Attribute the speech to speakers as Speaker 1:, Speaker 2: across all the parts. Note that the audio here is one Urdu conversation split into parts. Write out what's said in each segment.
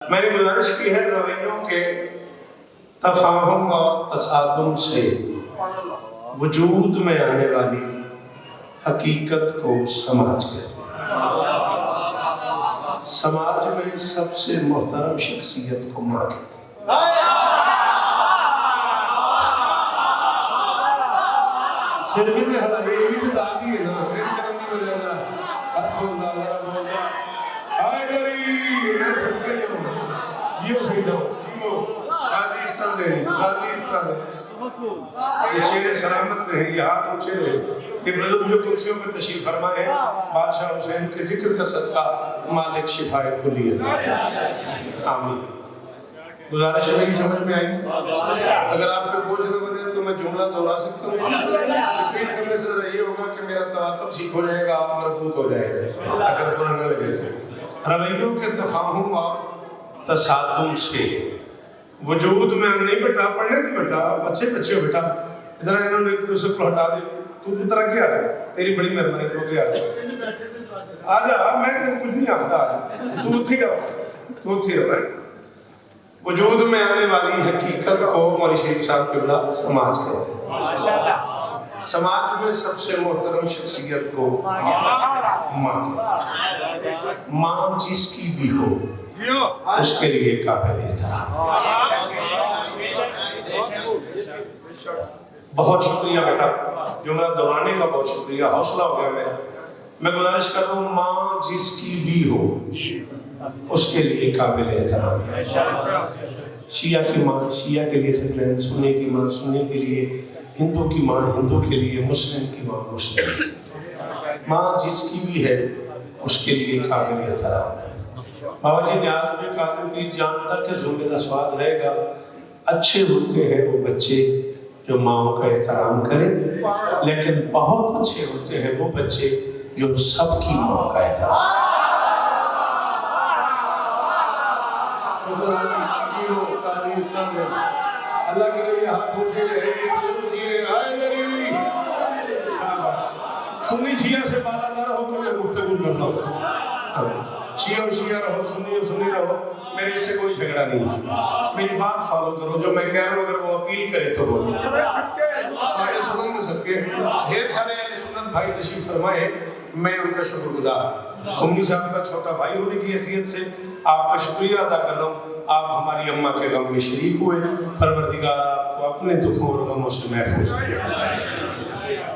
Speaker 1: میں نے گزارش کی ہے رویوں کے تفاہم اور تصادم سے وجود میں آنے والی حقیقت کو سماج کہتے ہیں۔ سماج میں سب سے محترم شخصیت کو ماں کہتے ہیں۔ شرمی نے حلال یہ بھی بتا دی ہے نا، میری کام نہیں بولے گا ہاتھ کھول دا ذرا بول دا آئے گری میں سب کے لیے ہوں جیو سکتا ہوں جیو غازی اس طرح دے غازی اس طرح دے یہ چہرے سلامت رہے یہ ہاتھ اونچے رہے یہ بزرگ جو کرسیوں میں تشریف فرمائے بادشاہ حسین کے ذکر کا صدقہ مالک شفائے کلیت آمین۔ گزارش میری سمجھ میں آئی؟ اگر آپ کو بوجھ نہ بنے تو میں جملہ دہرا سکتا ہوں۔ ریپیٹ کرنے سے یہ ہوگا کہ میرا تواتر ٹھیک ہو جائے گا، آپ مربوط ہو جائے گا اگر برا نہ لگے۔ رویوں کے تفاہم اور تصادم سے وجود میں ہم نہیں بیٹا پڑھنے کی بیٹا بچے ہو بیٹا ادھر انہوں نے ایک دوسرے کو ہٹا دے تو طرح کیا ہے تیری بڑی مہربانی تو کیا ہے آ جا میں کچھ نہیں آتا تو تھی رہا وجود میں آنے والی حقیقت کو مولانا شریف صاحب قبلہ سماج کہتے ہیں۔ سماج میں سب سے محترم شخصیت کو ماں کہتے ہیں۔ ماں جس کی بھی ہو اس کے لیے قابل احترام۔ بہت شکریہ بیٹا جملہ دہرانے کا بہت شکریہ حوصلہ ہو گیا میرا۔ میں گزارش کر رہا ہوں ماں جس کی بھی ہو اس کے لیے قابل احترام ہے۔ شیعہ کی ماں شیعہ کے لیے سکلین، سنی کی ماں سنی کے لیے، ہندو کی ماں ہندو کے لیے، مسلم کی ماں مسلم۔ ماں جس کی بھی ہے اس کے لیے قابل احترام ہے۔ بابا جی نیاز میں کاظم کی جان تک کہ زمرے کا سواد رہے گا، اچھے ہوتے ہیں وہ بچے جو ماں کا احترام کریں، لیکن بہت اچھے ہوتے ہیں وہ بچے جو سب کی ماں کا احترام کریں۔ اللہ کے لیے ہاتھ پوچھے رہے سنی شیعہ سے بالا نہ رہو کہ میں گفتگو کرتا ہوں، شیعہ رہو سنی رہو، میرے اس سے کوئی جھگڑا نہیں ہے۔ میری بات فالو کرو، جو میں کہہ رہا ہوں اگر وہ اپیل کرے تو بولو۔ اہل سنت کے صدقے ڈھیر سارے اہل سنت بھائی تشریف فرمائے، میں ان کا شکر گزار خمنی صاحب کا چھوٹا بھائی ہونے کی حیثیت سے آپ کا شکریہ ادا کر رہا ہوں۔ آپ ہماری اماں کے غم میں شریک ہوئے، پروردگار آپ کو اپنے دکھوں اور غموں سے محفوظ کرے۔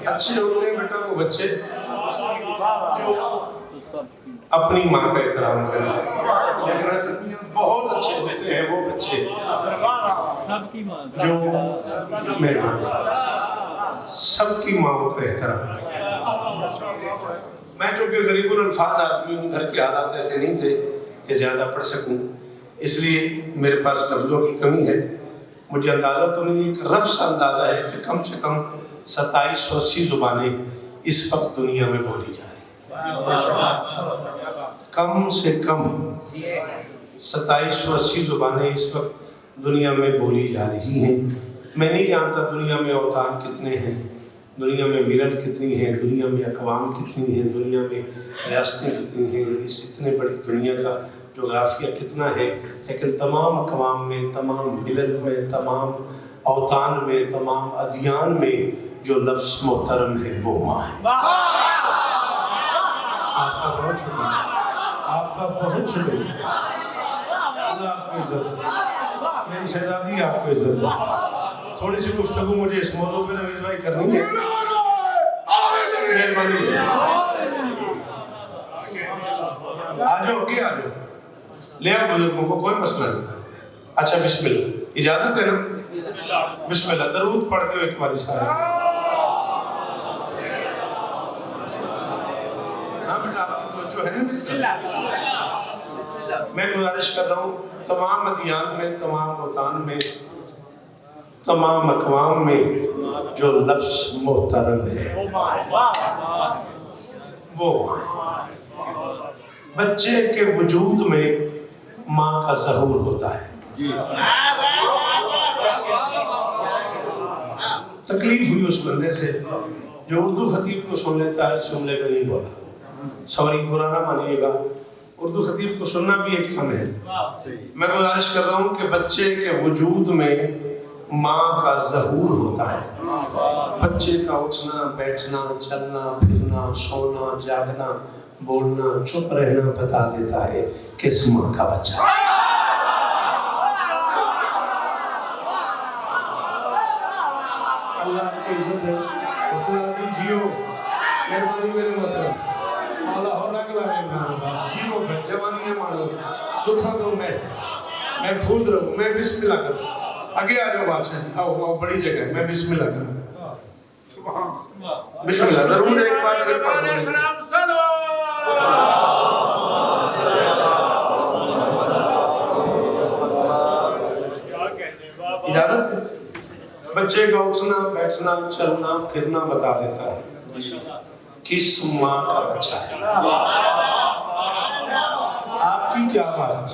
Speaker 1: اچھے ہوتے ہیں بیٹا وہ بچے جو اپنی ماں کا احترام کریں، بہت اچھے ہوتے ہیں وہ بچے جو مہربان سب کی ماں کا احترام کریں۔ میں چونکہ غریب الفاظ آدمی ہوں، گھر کے حالات ایسے نہیں تھے کہ زیادہ پڑھ سکوں، اس لیے میرے پاس لفظوں کی کمی ہے۔ مجھے اندازہ تو نہیں، ایک رف سا اندازہ ہے کہ کم سے کم 2780 زبانیں اس وقت دنیا میں بولی جا رہی ہیں۔ کم سے کم 2780 زبانیں اس وقت دنیا میں بولی جا رہی ہیں۔ میں نہیں جانتا دنیا میں اوطان کتنے ہیں، دنیا میں ملل کتنی ہیں، دنیا میں اقوام کتنی ہیں، دنیا میں ریاستیں کتنی ہیں، اس اتنے بڑی دنیا کا جغرافیہ کتنا ہے، لیکن تمام اقوام میں، تمام ملل میں، تمام اوطان میں، تمام ادیان میں جو لفظ محترم ہے وہ ماں ہے۔ آپ کا بہت شکریہ، آپ کا بہت شکریہ، اللہ آپ کو عزت، میری شہزادی آپ کو عزت۔ تھوڑی سی گفتگو مجھے اس موضوع پہ رویز بھائی کرنی ہے، مہربانی آ جاؤ کہ آ جاؤ لے آؤ بزرگوں کو، کوئی مسئلہ نہیں۔ اچھا بسم اللہ، اجازت ہے نا؟ بسم اللہ درود پڑھتے ہو ایک باری سارے۔ ہاں بیٹا آپ کی توجہ ہے نا؟ بسم اللہ۔ میں گزارش کر رہا ہوں تمام ادیان میں، تمام اوطان میں، تمام اقوام میں جو لفظ محترم ہے وہ بچے کے وجود میں ماں کا ظہور ہوتا ہے۔ تکلیف ہوئی اس بندے سے جو اردو خطیب کو سن لیتا ہے، جملے میں نہیں بولا، سوری برا نہ مانیے گا، اردو خطیب کو سننا بھی ایک فن ہے. میں گزارش کر رہا ہوں کہ بچے کے وجود میں ماں کا ظہور ہوتا ہے. بچے کا اٹھنا بیٹھنا چلنا پھرنا سونا جاگنا بولنا چپ رہنا بتا دیتا ہے کس ماں کا بچہ ہے. اللہ کی عزت ہے. جیو مہربانی میرے محترم اللہ ہو رکھ لائے جیو میں جوانی مانو دکھا دو میں پھول رہوں میں بسم اللہ کروں. آگے آ جاؤ بادشاہ آؤ بڑی جگہ ہے میں بسم اللہ کروں. بسم اللہ درود ایک بار پھر پڑھو. اجازت ہے. بچے کا اٹھنا بیٹھنا چلنا پھرنا بتا دیتا ہے کس ماں کا بچہ ہے. آپ کی کیا بات ہے.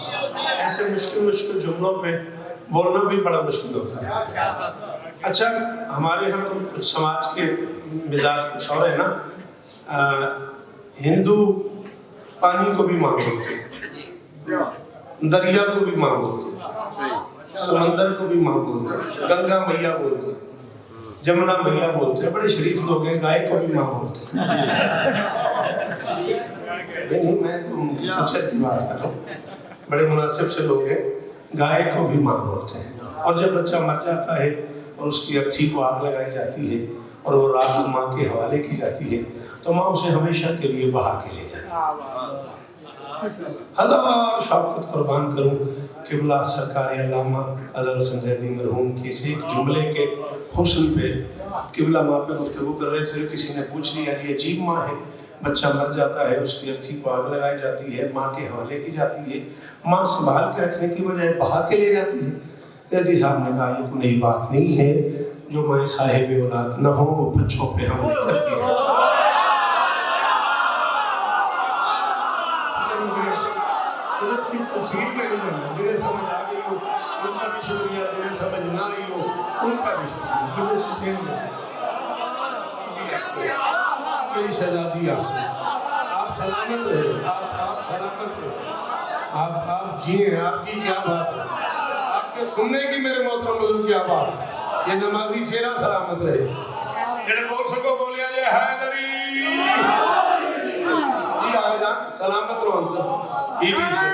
Speaker 1: ایسے مشکل جملوں پہ بولنا بھی بڑا مشکل ہوتا ہے. اچھا ہمارے ہاں تو کچھ سماج کے مزاج کچھ اور ہے نا. ہندو پانی کو بھی ماں بولتے ہیں, دریا کو بھی ماں بولتے ہیں, سمندر کو بھی ماں بولتے ہیں, گنگا میاں بولتے ہیں, جمنا میاں بولتے ہیں. بڑے شریف لوگ ہیں. گائے کو بھی ماں بولتے ہیں. نہیں میں تو ان کی فطرت کی بات کر رہا ہوں. بڑے مناسب سے لوگ ہیں. گائے کو بھی ماں بولتے ہیں. اور جب بچہ مر جاتا ہے اور اس کی ارتھی کو آگ لگائی جاتی ہے اور وہ رات ماں کے حوالے کی جاتی ہے تو ماں اسے ہمیشہ کے لیے بہا کے لے جاتی ہے. ہزار شوقت قربان کروں قبلہ سرکار علامہ اظہر سنجیدی مرحوم کی سے ایک جملے کے حسن پہ قبلہ ماں پہ گفتگو کر رہے تھے. کسی نے پوچھ لیا یہ عجیب ماں ہے, بچہ مر جاتا ہے اس کی ارتھی کو آگ لگائی جاتی ہے, ماں کے حوالے کی جاتی ہے, ماں سنبھال کے رکھنے کی بجائے بہا کے لے جاتی ہے. حضرت صاحب نے کہا یہ کوئی نئی بات نہیں ہے. جو ماں صاحب اولاد نہ ہو وہ بچوں پہ حملے کرتی ہے. تفصیل میں نہیں جانا. جنہیں سمجھ آ گئی ہو ان کا بھی شکریہ, جنہیں سمجھ نہ آئی ہو ان کا بھی شکریہ. میری شہزادی آپ سلامت رہے, آپ سلامت رہے, آپ جیئیں. آپ کی کیا بات ہے, آپ کے سننے کی میرے محترم بزرگ کیا بات ہے. یہ نمازی چہرہ سلامت رہے. جنہیں بول سکو بولیا جائے حیدری جی آگے جان سلامت رہو. ہم سب یہ بھی سے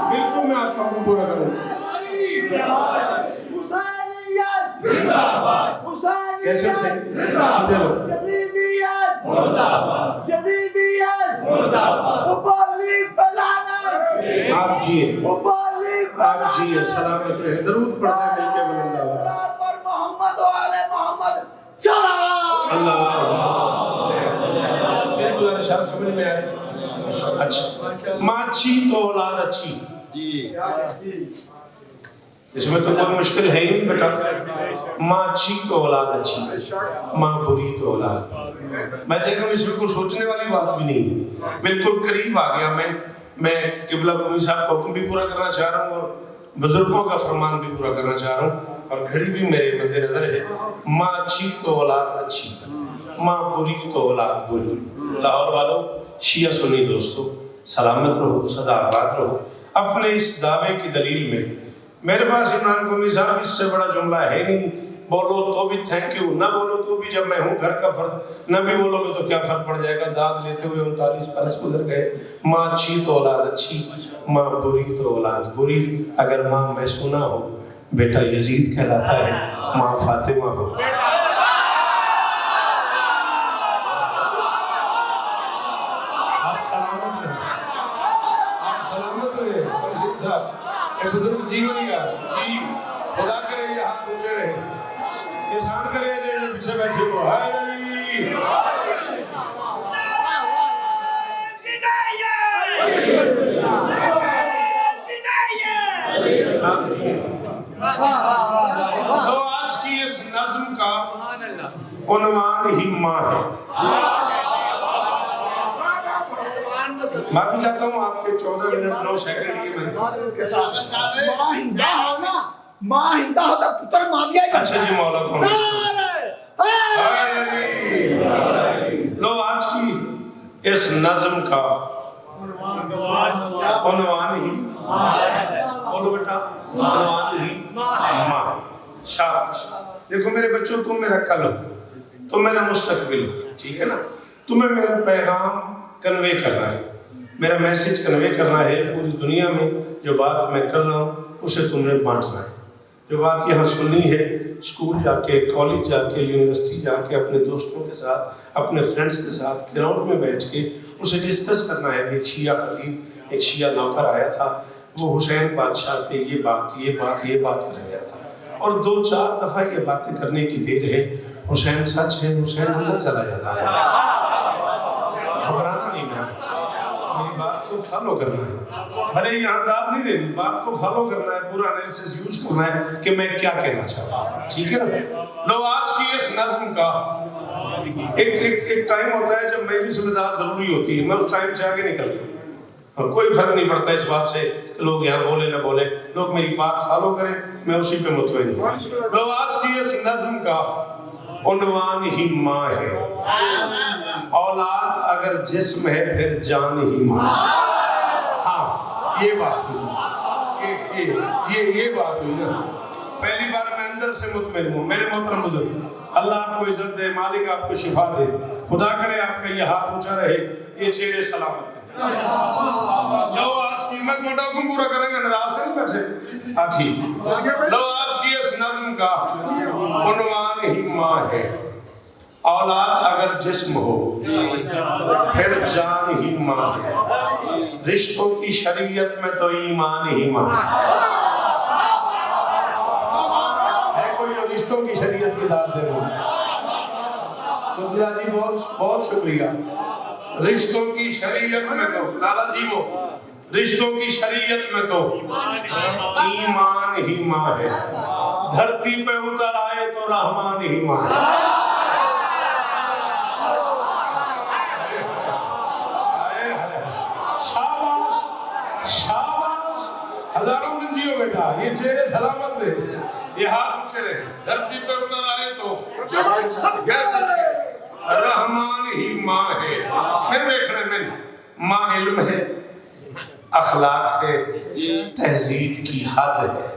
Speaker 1: بالکل میں آپ کا حکم پورا کروں. کیسے سے آپ جیئے سلامت رہے. درود پڑھتے ہیں مل کے بلند اللہ. میرے کو اشارہ سمجھ میں آئے. اچھا ماں اچھی تو اولاد اچھی. اس میں تو کوئی مشکل ہے ہی نہیں بیٹا. ماں اچھی تو اولاد اچھی, ماں بری تو اولاد. میں دیکھوں اس میں کوئی سوچنے والی بات بھی نہیں ہے. بالکل قریب آ گیا. میں قبلہ قومی صاحب کا حکم بھی پورا کرنا چاہ رہا ہوں اور بزرگوں کا فرمان بھی پورا کرنا چاہ رہا ہوں. اور گھڑی بھی میرے مد نظر ہے. ماں اچھی تو اولاد اچھی, ماں بری تو اولاد بری. لاہور والوں, شیعہ سنی دوستو, سلامت رہو, سدا آباد رہو. اپنے اس دعوے کی دلیل میں میرے پاس عمران قومی صاحب اس سے بڑا جملہ ہے نہیں. بولو تو بھی تھینک یو, نہ بولو تو بھی جب میں ہوں گھر کا فرد, نہ بھی بولو گے تو کیا فرق پڑ جائے گا. داد لیتے ہوئے 39 برس گزر گئے. ماں اچھی تو اولاد اچھی, ماں بری تو اولاد بری. اگر ماں میسونہ ہو بیٹا یزید کہلاتا ہے, ماں فاطمہ ہو. بزرگ جیون گیا جی خدا کرے یہ ہاتھ اونچے رہے, احسان کرے جو پیچھے بیٹھے ہو. تو آج کی اس نظم کا عنوان ہی ماں ہے. معافی چاہتا ہوں آپ کے 14 منٹ 9 سیکنڈ کی میں
Speaker 2: ماں ہندہ ہوتا پتر معاویہ ہی
Speaker 1: اچھا جی مولا کون لو آج کی اس نظم کا عنوان ہی بولو بیٹا عنوان ہی ماں. شاباش. دیکھو میرے بچوں تم میرا کل ہو تم میرا مستقبل ہو ٹھیک ہے نا. تمہیں میرا پیغام کنوے کرنا ہے میرا میسج کنوے کرنا ہے پوری دنیا میں. جو بات میں کر رہا ہوں اسے تم نے بانٹنا ہے. جو بات یہاں سننی ہے اسکول جا کے کالج جا کے یونیورسٹی جا کے اپنے دوستوں کے ساتھ اپنے فرینڈز کے ساتھ گراؤنڈ میں بیٹھ کے اسے ڈسکس کرنا ہے. ایک شیعہ خطیب ایک شیعہ نوکر آیا تھا وہ حسین بادشاہ پہ یہ بات کر رہا تھا اور 2-4 دفعہ یہ باتیں کرنے کی دیر ہے. حسین سچ ہے حسین اندر چلا جاتا ہے. گھبرانا نہیں میری بات کو فالو کرنا ہے. بھلے یہاں داد نہیں دینی بات کو فالو کرنا ہے پورا انالیسس یوز کرنا ہے کہ میں کیا کہنا چاہتا ہوں ٹھیک ہے نا. لو آج کی اس نظم کا ایک ٹائم ہوتا ہے جب مجلس میں داد ضروری ہوتی ہے. میں اس ٹائم سے آگے نکل گیا کوئی فرق نہیں پڑتا اس بات سے کہ لوگ یہاں بولے نہ بولے. لوگ میری بات فالو کریں میں اسی پہ مطمئن ہوں. لو آج کی اس نظم کا عنوان ہی ماں ہے. اولاد اگر جسم ہے پھر جان ہی ماں. ہاں یہ بات ہوئی یہ بات ہوئی نا. پہلی بار میں اندر سے مطمئن ہوں. میرے محترم بزرگ اللہ آپ کو عزت دے مالک آپ کو شفا دے. خدا کرے آپ کا یہ ہاتھ اونچا رہے یہ چہرے سلامت. لو آج کی میں موٹا حکم پورا کریں گے ناراض سے نہیں بیٹھے. ہاں ٹھیک. لو آج کی اس نظم کا عنوان ہی ماں ہے. اولاد اگر جسم ہو پھر جان ہی ماں ہے. رشتوں کی شریعت میں تو ایمان ہی ماں ہے. کوئی رشتوں کی شریعت کی داد دے رہا تو جی بہت شکریہ. رشتوں کی شریعت میں تو لالا جی وہ رشتوں کی شریعت میں تو ایمان ہی ماں ہے. دھرتی پہ اتر آئے تو رحمان ہی ماں ہے. شاباش شاباش. ہزاروں دن جیو بیٹا یہ چہرے سلامت رہے یہ ہاتھ اونچے رہے. دھرتی پہ اتر آئے تو رحمان ہی ماں ہے. میں دیکھنے میں ماں علم ہے اخلاق ہے تہذیب کی حد ہے.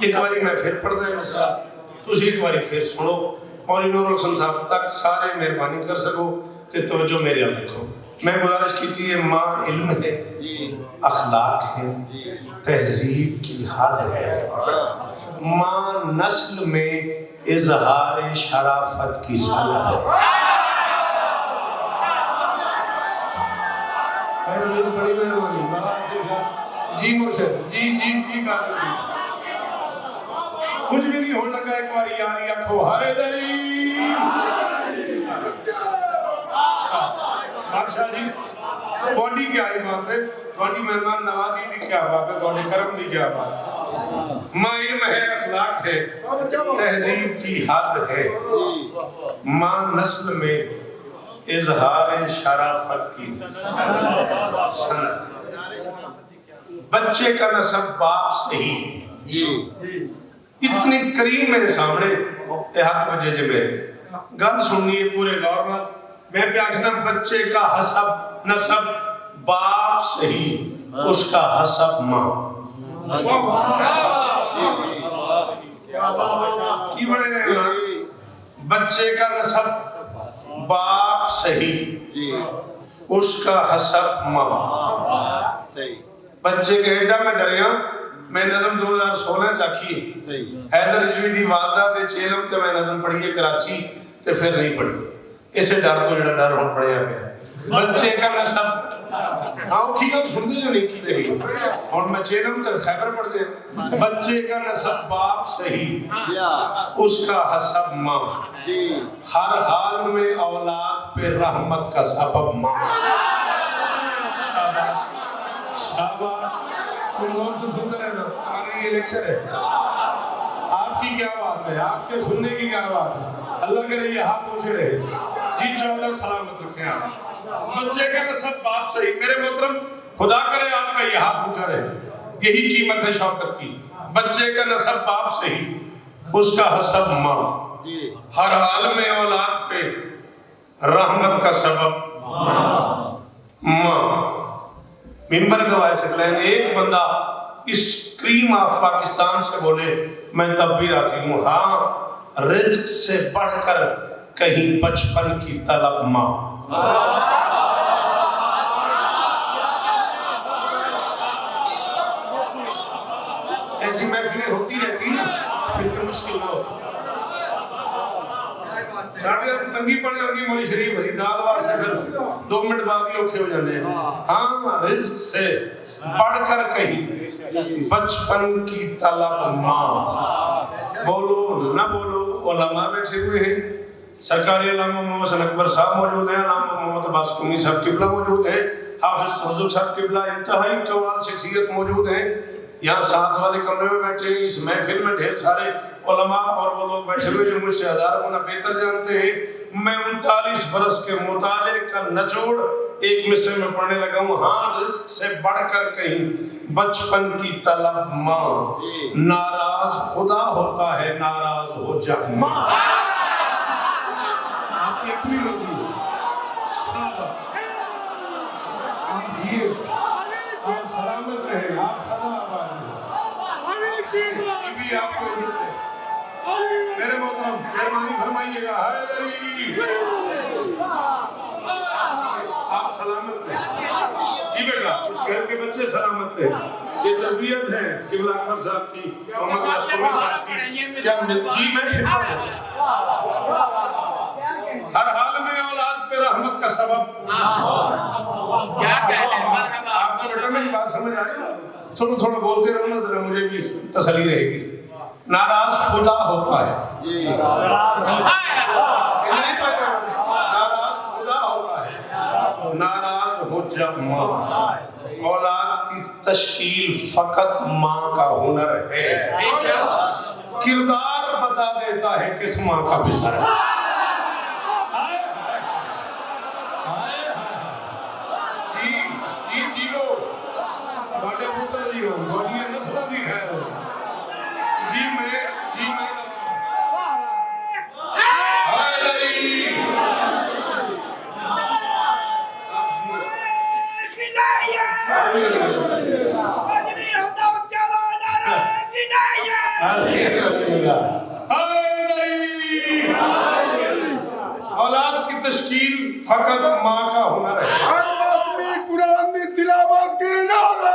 Speaker 1: ایک باری میں پھر پڑھ دیں مثال تسی ایک باری پھر سنو اور نور الحسن صاحب تک سارے مہربانی کر سکو تے توجہ میرے یاد رکھو. میں گزارش کی تھی ماں علم ہے اخلاق ہے تہذیب کی حد ہے. ماں نسل میں اظہار شرافت کی سند ہے. بڑی مہربانی جی مرشد جی کچھ بھی نہیں ہونے لگا. ایک بار یاری آنکھو ہرے دری بادشاہ جی تھوڑی کیا ہی بات ہے. تھوڑی مہمان نوازی دی کیا بات ہے. تھوڑی کرم دی کیا بات ہے. ماں علم ہے اخلاق ہے تہذیب کی حد ہے. ماں نسل میں اظہار شرافت کی سند. بچے کا نسب باپ سے ہی اتنی کریم میرے سامنے ہاتھ بجے جے میرے گل سننی ہے پورے گور میں. میں پیاکھنا بچے کا حسب نسب باپ سے ہی اس کا حسب ماں. کی بڑے گئے بچے کا نسب باپ سے ہی اس کا حسب ماں. بچے کے ایڈا میں ڈریا میں نظم 2016 چاکی حیدر رجوی والدہ دے چیلم تے میں نظم پڑھی ہے کراچی تے پھر نہیں پڑھی. اسے ڈر تو جڑا ڈر ہون پڑھیا پہ بچے کا نسب آؤ کی گل سن دے جو نہیں کی گئی اور میں چیلم تے خیبر پڑھ دے. بچے کا نسب باپ سے ہی اس کا حسب ماں. ہر حال میں اولاد پہ رحمت کا سبب ماں. شاباش. تم غور سے سنتے رہنا آنے یہ لیکچر ہے. آپ کی کیا بات ہے آپ کے سننے کی کیا بات ہے. اللہ کرے یہ ہاتھ پوچھے رہے. جی 14 سلامت رکھیں آپ. بچے کا نسب باپ سے ہی. میرے محترم خدا کرے آپ کا یہ ہاتھ اونچا رہے. یہی قیمت ہے شوکت کی. بچے کا نسب باپ سے ہی, اس کا حسب ماں. ہر حال میں اولاد پہ رحمت کا سبب ماں. ممبر گواہ شکلین ایک بندہ اس کریم آف پاکستان سے بولے میں تب بھی راضی ہوں. ہاں رزق سے بڑھ کر کہیں بچپن کی طلب ماں. ایسی محفلیں ہوتی رہتی ہیں پھر کوئی مشکل نہ ہوتی. ساڑھے تنگی پڑ جاتی ہے مولی شریف ہسی داد واسطے پھر 2 منٹ بعد ہی اوکھے ہو جانے ہیں. ہاں رزق سے بڑھ کر کہیں بچپن کی طلب ماں. بولو نہ بولو علماء بیٹھے ہوئے ہیں. سرکاری علامہ محمد حسن اکبر صاحب موجود ہیں, علامہ محمد عباس قمی صاحب قبلہ موجود ہیں, حافظ حضور صاحب قبلہ انتہائی قوال شخصیت موجود ہیں. یہاں ساتھ والے کمرے میں بیٹھے ہیں. اس محفل میں ڈھیر سارے علماء اور وہ لوگ بیٹھے ہوئے جو مجھ سے 1000 گنا بہتر جانتے ہیں. میں 39 برس کے مطالعے کا نچوڑ ایک مصرے میں پڑھنے لگا ہوں. ہاں رزق سے بڑھ کر کہیں بچپن کی طلب ماں. ناراض خدا ہوتا ہے ناراض ہو جگ ماں. آپ کی اپنی مرضی آپ جیے, آپ سلامت رہیں, آپ سدا آباد رہیں. یہ بھی آپ کو عزت ہے. میرے محترم مہربانی فرمائیے گا. ہائے علی آپ سلامت رہیں. جی بیٹا اس گھر کے بچے سلامت رہیں. یہ تربیت ہے قبلہ اکبر صاحب کی, محمد عباس قمی صاحب کی. کیا جی میں خدمت ہے. ہر حال میں اولاد پہ رحمت کا سبب. آپ کو بیٹا میری بات سمجھ آئی؟ تھوڑا بولتے رہو نا ذرا مجھے بھی تسلی رہے گی. ناراض خدا ہوتا ہے ناراض خدا ہوتا ہے ناراض ہو جب ماں. اولاد کی تشکیل فقط ماں کا ہنر ہے. کردار بتا دیتا ہے کس ماں کا بسر ہے. جی لو باٹے پوتر جی ہو گوڑی نسلہ بھی خیر ہو. جی میں ہائے علی اولاد کی تشکیل فقط ماں کا ہنر ہے.
Speaker 3: ہر آدمی قرآن میں تلاوت کے نعرے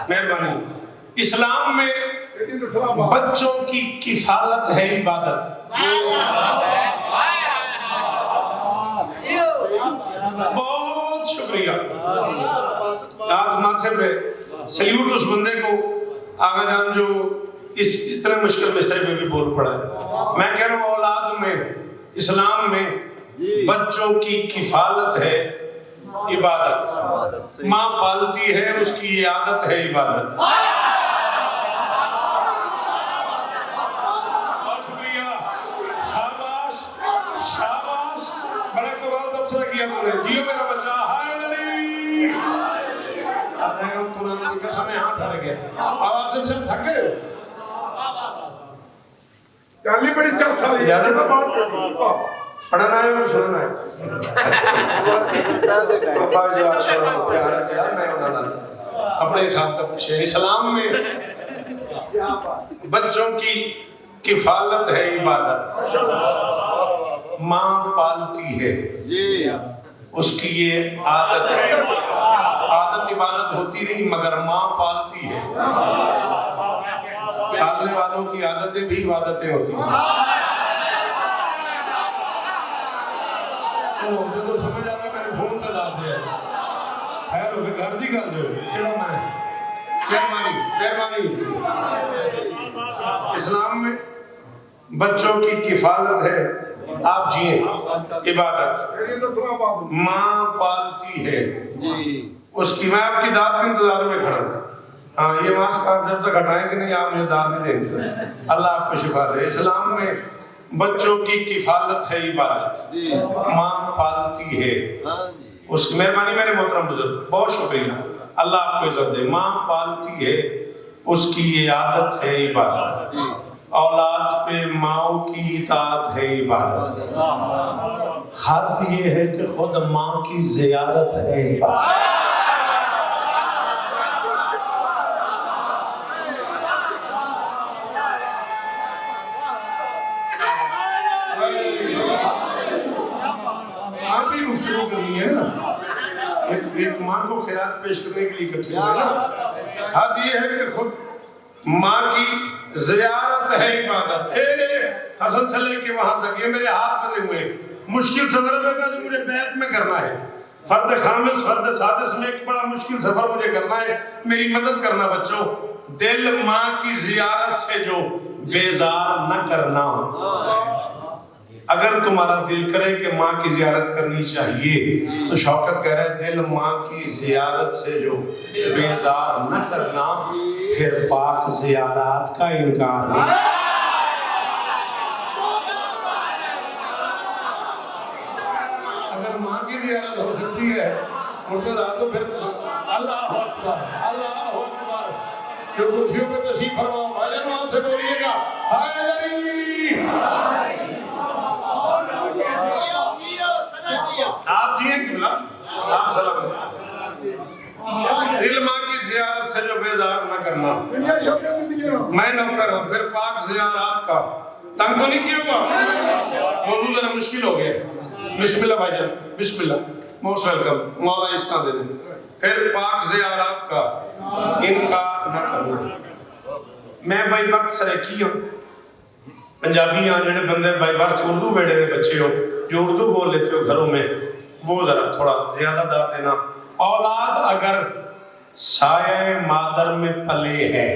Speaker 1: مہربانی. اسلام میں بچوں کی کفالت ہے عبادت. بہت شکریہ. ہاتھ ماتھے پہ سلیوٹ اس بندے کو آگا جان جو اس اتنے مشکل مصرے میں بھی بول پڑا ہے. میں کہہ رہا ہوں اولاد میں اسلام میں بچوں کی کفالت ہے عبادت. ماں پالتی ہے اس کی یہ عادت ہے عبادت. بہت شکریہ. شاباش شاباش. بڑا کمال تبصرہ کیا تم نے. جیو میرا بچہ. ہائے علی قرآن کی قسم ہے ہاتھ ہر گیا. آواز سے سب تھک گئے.
Speaker 3: چالی بڑی چل سالی ہے میں بات کروں.
Speaker 1: پڑھنا ہے اور سننا ہے. اپنے حساب کا پوچھے. اسلام میں بچوں کی کفالت ہے عبادت. ماں پالتی ہے اس کی یہ عادت ہے. عادت عبادت ہوتی نہیں مگر ماں پالتی ہے. پالنے والوں کی عادتیں بھی عبادتیں ہوتی ہیں. تو سمجھ آگا میں نے فون پہ جاتے ہیں. خیر ہو گھر دی گل جو کیڑا میں مہربانی. اسلام میں بچوں کی کفالت ہے. آپ جیئیں عبادت. ماں پالتی ہے اس کی. میں آپ کی داد کے انتظار میں کھڑا ہوں. ہاں یہ ماسک آپ جب تک ہٹائیں گے نہیں آپ مجھے داد نہیں دیں گے. اللہ آپ کو شفا دے. اسلام میں بچوں کی کفالت ہے عبادت. ماں پالتی ہے. اس کی مہربانی میرے محترم بزرگ, بہت شکریہ, اللہ آپ کو عزت دے. ماں پالتی ہے, اس کی یہ عادت ہے عبادت. اولاد پہ ماؤں کی اطاعت ہے عبادت. حد یہ ہے کہ خود ماں کی زیارت ہے عبادت. آپ ہی گفتگو کرنی ہے نا, ایک ماں کو خیرات پیش کرنے کے لیے اکٹھے ہوئے نا. حد یہ ہے کہ خود ماں کی زیارت ہے عبادت. حسن سے لے کے وہاں تک یہ میرے ہاتھ بندے ہوئے. مشکل سفر بیٹا جو مجھے بیت میں کرنا ہے, فرد خامس فرد سادس میں ایک بڑا مشکل سفر مجھے کرنا ہے, میری مدد کرنا بچوں. دل ماں کی زیارت سے جو بیزار نہ کرنا. اگر تمہارا دل کرے کہ ماں کی زیارت کرنی چاہیے تو شوکت کہہ رہے دل ماں کی زیارت سے جو بیزار نہ کرنا, پھر پاک زیارات کا انکار نہیں. اگر ماں کی زیارت ہو سکتی ہے تو پھر اللہ اکبر اللہ اکبر. جو کرسیوں پہ تشریف فرما بھائی وہاں سے بولیے گا حیدری. آپ جیئے قبلہ, آپ سلام. دل ماں کی زیارت سے جو بیزار نہ کرنا. میں نوکر ہوں, پھر پاک زیارات کا تنگ تو نہیں کیا ہوا. موضوع ذرا مشکل ہو گیا. بسم اللہ بھائی جان, بسم اللہ, موسٹ ویلکم. مولا استعان دے دیں. پھر پاک زیارات کا انکار نہ کرنا. میں بائی وقت سریکی ہوں. پنجابی ہاں جڑے بندے بائی وقت اردو بیڑے دے بچے ہو جو اردو بول لیتے ہو گھروں میں, وہ ذرا تھوڑا زیادہ داد دینا. اولاد اگر سایہ مادر میں پلے ہے,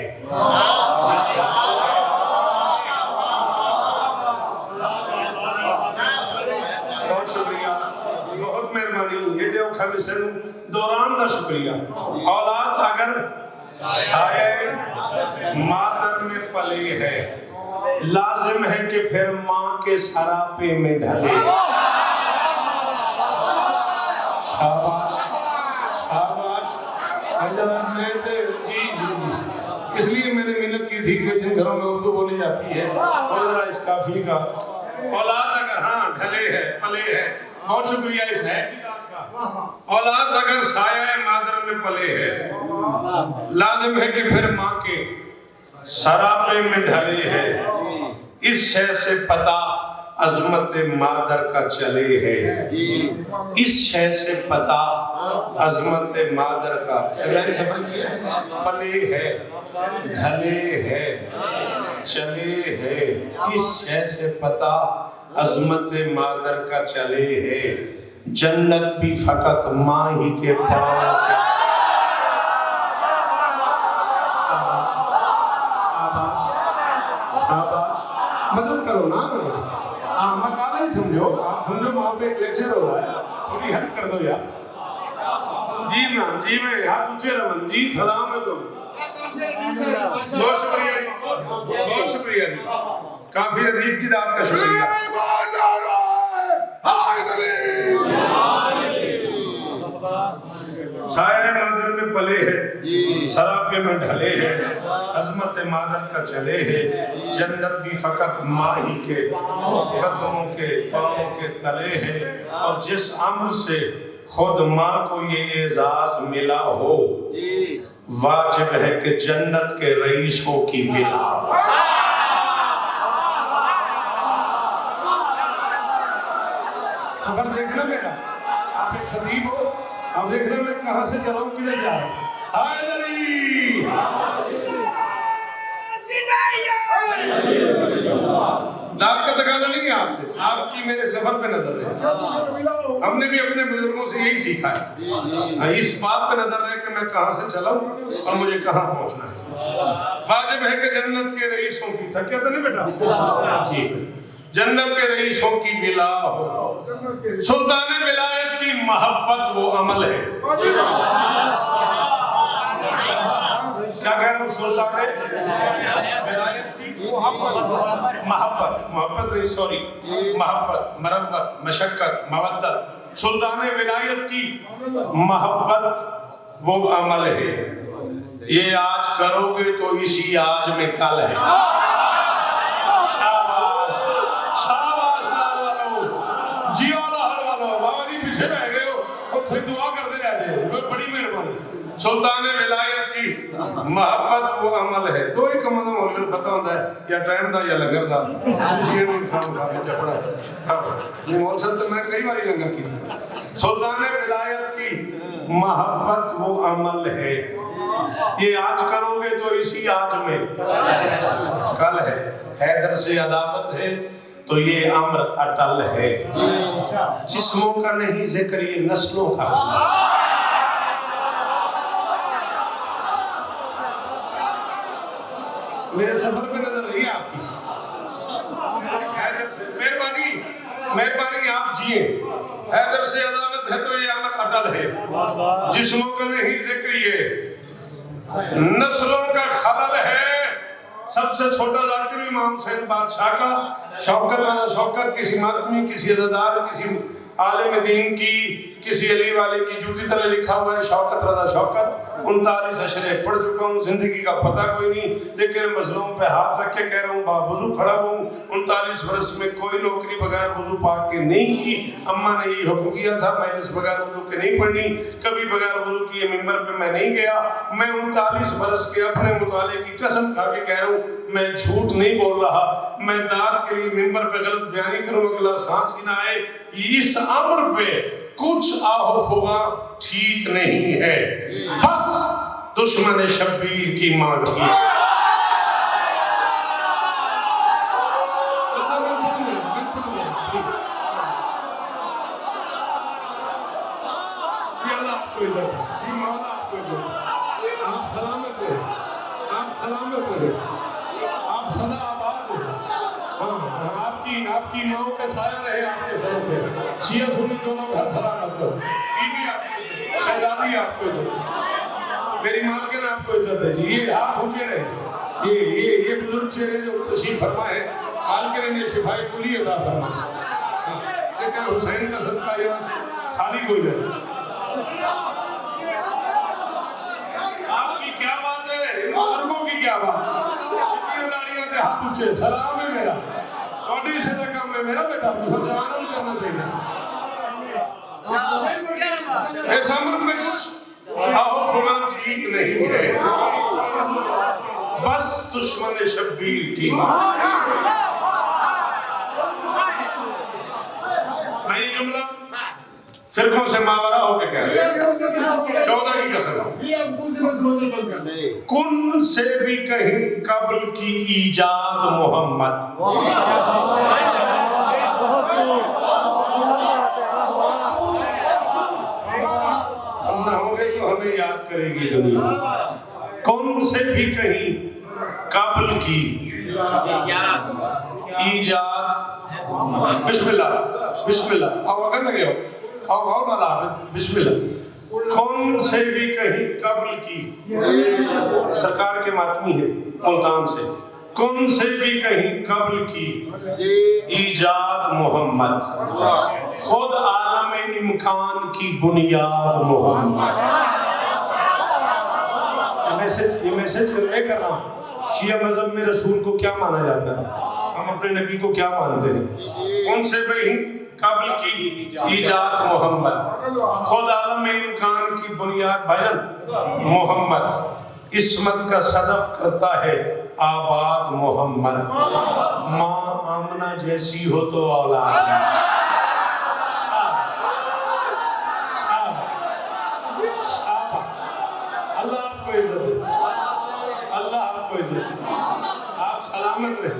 Speaker 1: بہت شکریہ, بہت مہربانی. یہ دیو خمیسن دوران دا شکریہ. اولاد اگر سایہ مادر میں پلے ہے, لازم ہے کہ پھر ماں کے سراپے میں ڈھلے. شاباش شاباش. اس لیے میں نے محنت کی تھی کہ جن گھروں میں اردو بولی جاتی ہے وہ ذرا اس کافی کا. اولاد اگر ہاں ڈھلے ہے پلے ہے, بہت شکریہ اس ہے کی بات کا. اولاد اگر سایہ مادر میں پلے ہے, لازم ہے کہ پھر ماں کے سراپے میں ڈھلے ہے. اس شے سے پتہ عظمت مادر کا چلے ہے. اس شے سے پتہ عظمت مادر کا پلے ہے, ڈھلے ہے, چلے ہے. اس شے سے پتہ عظمت مادر کا چلے ہے. جنت بھی فقط ماں ہی کے پاؤں کے. مدد کرو نا, آپ مقالہ ہی سمجھو. آپ سمجھو وہاں پہ ایک لیکچر ہو رہا ہے, تھوڑی ہیلپ کر دو یار. جی میم, جی میں ہاتھ اونچے رمن جی, سلام علیکم. بہت شکریہ جی, بہت شکریہ جی. کافی ردیف کی دعوت کا شکریہ. سایہ مادر میں پلے ہے, سراپے میں ڈھلے ہے, عظمت مادر کا چلے ہے. جنت بھی فقط ماں ہی کے قدموں کے پاؤں کے تلے ہے. اور جس امر سے خود ماں کو یہ اعزاز ملا ہو, واجب ہے کہ جنت کے رئیسوں کی ملا ہو. سفر دیکھنا میرا, آپ ایک خطیب ہو, آپ دیکھنا میں کہاں سے چلاؤں کدھر جا رہا ہوں. حیدری دعوت کا تقاضا نہیں ہے آپ سے, آپ کی میرے سفر پہ نظر ہے. ہم نے بھی اپنے بزرگوں سے یہی سیکھا ہے, اس بات پہ نظر ہے کہ میں کہاں سے چلاؤں اور مجھے کہاں پہنچنا ہے. واجب ہے کہ جنت کے رئیسوں کی, تھکیا تو نہیں بیٹا, ٹھیک ہے, جنت کے رئیسوں کی بلا ہو. سلطان ولایت کی محبت وہ عمل ہے. کیا کہہ رہا ہوں؟ سلطان ولایت کی محبت نہیں، سوری، محبت، مربت، مشقت، مودت، سلطان ولایت کی محبت وہ عمل ہے، یہ آج کرو گے تو اسی آج میں کل ہے۔ شاباش شاباش والو جیو لاہور والو، بابا جی پیچھے رہ گئے ہو اور پھر دعا کرتے رہ گئے ہو، بڑی مہربانی۔ سلطان ولایت کی محبت وہ عمل ہے، تو ایک عمل مولوی کو پتہ ہوتا ہے یا ٹائم دا یا لنگر دا، یہ نہیں انسان کا چپڑا ہے۔ مول صاحب تو میں کئی باری لنگر کی تھی۔ سلطان ولایت کی محبت وہ عمل ہے، یہ آج کرو گے تو اسی آج میں کل ہے۔ حیدر سے عداوت ہے تو یہ امر اٹل ہے، جسموں کا نہیں ذکر، یہ نسلوں کا۔ میرے سفر پہ نظر رہی ہے آپ کی؟ حیدر سے مہربانی آپ جیے۔ حیدر سے عداوت ہے تو یہ امر اٹل ہے، جسموں کا نہیں ذکر، یہ نسلوں کا خلل ہے۔ سب سے چھوٹا ذاکر امام حسین بادشاہ کا، شوکت والا شوکت، کسی ماتمی، کسی عزادار، کسی عالم دین کی، کسی علی والے کی جوتی طرح لکھا ہوا ہے شوکت رضا شوکت۔ 39 اشرے پڑھ چکا ہوں، زندگی کا پتہ کوئی نہیں، ذکر مظلوم پہ ہاتھ رکھ کے کہہ رہا ہوں، باوضو کھڑا ہوں۔ 39 برس میں کوئی نوکری بغیر وضو پاک کے نہیں کی، اماں نے یہ حکم کیا تھا مجلس بغیر وضو کے نہیں پڑھنی، کبھی بغیر وضو کیے ممبر پہ میں نہیں گیا۔ میں 39 برس کے اپنے مطالعے کی قسم کھا کے کہہ رہا ہوں، میں جھوٹ نہیں بول رہا، میں داد کے لیے ممبر پہ غلط بیانی کروں، اگلا سانس ہی نہ آئے۔ اس امر پہ کچھ آہو فغاں ٹھیک نہیں ہے، بس دشمن شبیر کی ماں ٹھیک۔ آپ سلامت رہے، آپ سلامت رہے، آپ سدا آباد رہے، آپ کی ماں کا سایہ رہے آپ کے سروں پہ۔ شیعہ سنی دونوں گھر سلامت رہے، بیوی آپ کو عزت، شہزادی آپ کو عزت، میری مالکن آپ کو عزت ہے جی۔ یہ ہاتھ اونچے رہے، یہ بزرگ چہرے جو تشریف فرما ہے، مالکن نے شفائی کلی عطا فرما، لیکن حسین کا صدقہ یہاں سے خالی کوئی نہیں۔ آپ کی کیا بات ہے، ان بزرگوں کی کیا بات؟ داڑیاں کے ہاتھ اونچے، سلام ہے میرا، کوڈی سے کام ہے میرا بیٹا، مسلمانوں کرنا چاہیے۔ اس امر میں کچھ آہو فغاں ٹھیک نہیں ہے، بس دشمن شبیر کی ماں۔ میں یہ جملہ فرقوں سے ماورا ہو کے کہہ رہا ہوں، 14 کی قسم، کن سے بھی کہیں قبل کی ایجاد محمد۔ ہم نہ ہوں گے تو ہمیں یاد کرے گی دنیا، کن سے بھی کہیں قبل کی ایجاد، بسم اللہ بسم اللہ، آؤ اگر لگے ہو، آؤ بسم اللہ، کون سے بھی کہیں قبل کی، سرکار کے ماتمی ہے ملتان سے، کون سے بھی کہیں قبل کی ایجاد محمد، خود عالم امکان کی بنیاد محمد۔ یہ میسج میں کر رہا ہوں، شیعہ مذہب میں رسول کو کیا مانا جاتا ہے، ہم اپنے نبی کو کیا مانتے ہیں؟ کون سے بھی قبل کی ایجاد محمد، خود عالم امکان کی بنیاد بھائیان محمد، عصمت کا صدف کرتا ہے آباد محمد، ماں آمنہ جیسی ہو تو اولاد۔ اللہ آپ کو عزت ہے، اللہ آپ کو عزت ہے، آپ سلامت رہے،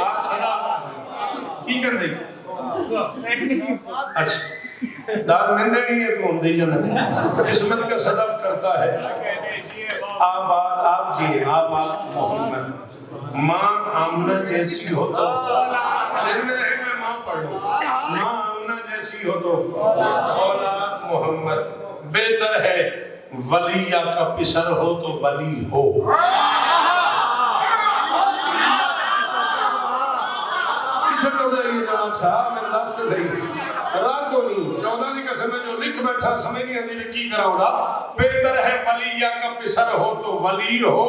Speaker 1: آپ صدا کی کر دیں۔ اچھا داد مندے نہیں ہے تو ہم دے جانا، عصمت کا صدف کرتا ہے آباد، آپ جی آباد محمد، ماں آمنہ جیسی ہو تو، دل میں رہے میں ماں پڑھ لوں، ماں آمنہ جیسی ہو تو اولاد محمد، بہتر ہے ولیہ کا پسر ہو تو ولی ہو. صاحب میں دس سے صحیح راہ کو نہیں 14 کی قسم جو لکھ بیٹھا سمجھ نہیں آتی میں کی کراؤں گا. بہتر ہے ولیہ کا پسر ہو تو ولی ہو،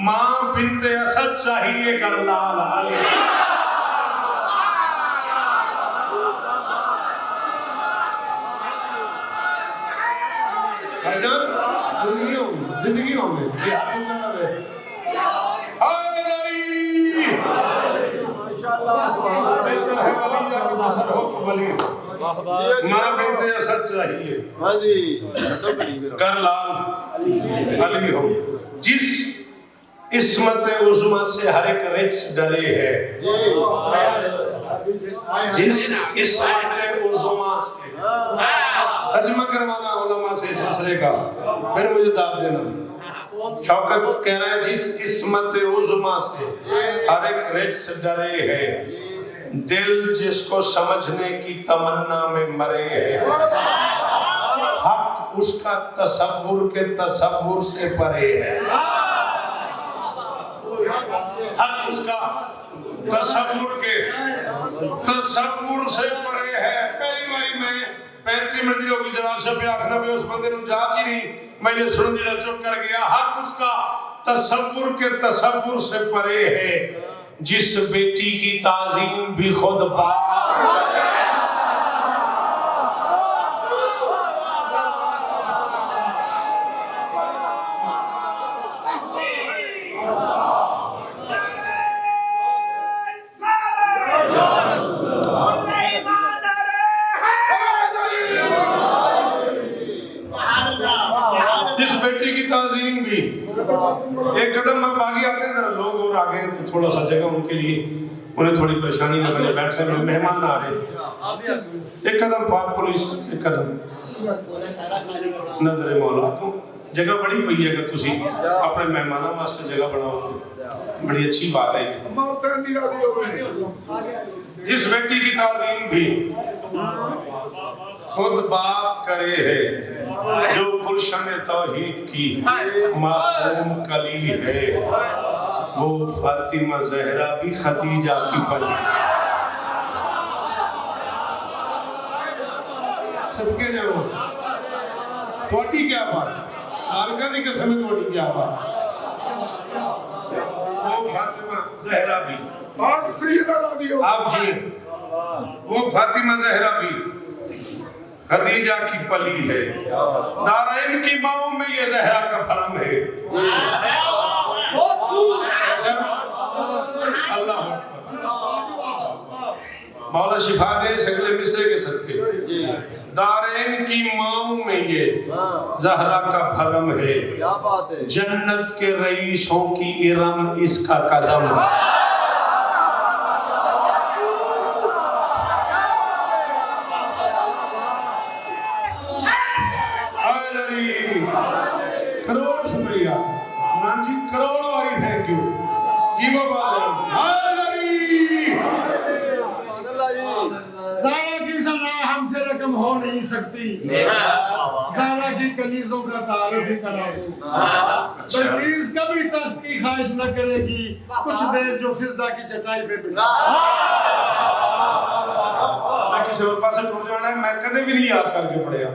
Speaker 1: ماں بنت اسد چاہیے کر لال علی. زندگیوں میں یہ آپ کو کہنا ہے بہتر ہے ولیہ کا پسر ہو تو ولی ہو، ماں بنت اسد چاہیے کر لال علی ہو. جس عصمت عظمی سے ہر ایک رجس ڈرے ہے، جس عصمت عظمی سے ترجمہ کروانا علماء سے اس مسئلے کا پھر مجھے داد دینا. شوکت کہہ رہا ہے جس عصمت عظمی سے ہر ایک رجس ڈرے ہے، دل جس کو سمجھنے کی تمنا میں مرے ہے، حق اس کا تصور کے تصور سے پرے ہے. حق اس کا تصور کے تصور سے پرے ہے. پہلی باری میں 35 منٹ دی ہوگی جناب سے پہ آخنا بھی اس بندے نو جاچ ہی نہیں، میں یہ سن جڑا چپ کر گیا. حق اس کا تصور کے تصور سے پرے ہے، جس بیٹی کی تعظیم بھی خود باپ کرے. جس بیٹی کی تعظیم بھی ایک قدم اب آگے آتے ہیں ذرا لوگ اور آگے تو تھوڑا سا جگہ ان کے لیے انہیں تھوڑی پریشانی نہ بنے. بیٹھ سے مہمان آ رہے ایک قدم پاک پولیس ایک قدم نظر مولا کو جگہ بڑی پئی ہے اگر تسی اپنے مہمانوں واسطے جگہ بناؤ تو بڑی اچھی بات ہے. جس بیٹی کی تعظیم بھی خود باپ کرے ہے، جو گلشن توحید کی معصوم کلی ہے، وہ فاطمہ زہرا بھی خدیجہ کی پلی. سب کے جو توڑی کیا بات آرکہ دی قسم میں توڑی کیا بات وہ فاطمہ زہرا بھی آپ جی وہ فاطمہ زہرا بھی خدیجہ کی پلی ہے. دارین کی ماؤں میں یہ زہرا کا بھرم ہے. اللہ مولا شفا دے سگلے مصرے کے صدقے. دارین کی ماؤں میں یہ زہرا کا بھرم ہے، جنت کے رئیسوں کی ارم اس کا قدم ہے. کروڑ شکریہ نام جی، کروڑ والی تھینک یو جی. وہ
Speaker 3: زارا کی سنا ہم سے رقم ہو نہیں سکتی، زارا کی کنیزوں کا تعارف ہی کرا دو. بلقیس کبھی تخت کی خواہش نہ کرے گی کچھ دیر جو فضا کی چٹائی پہ بٹھا.
Speaker 1: میں کسی اور پاس سے ٹوٹ جانا ہے، میں کدے بھی نہیں یاد کر کے پڑھیا.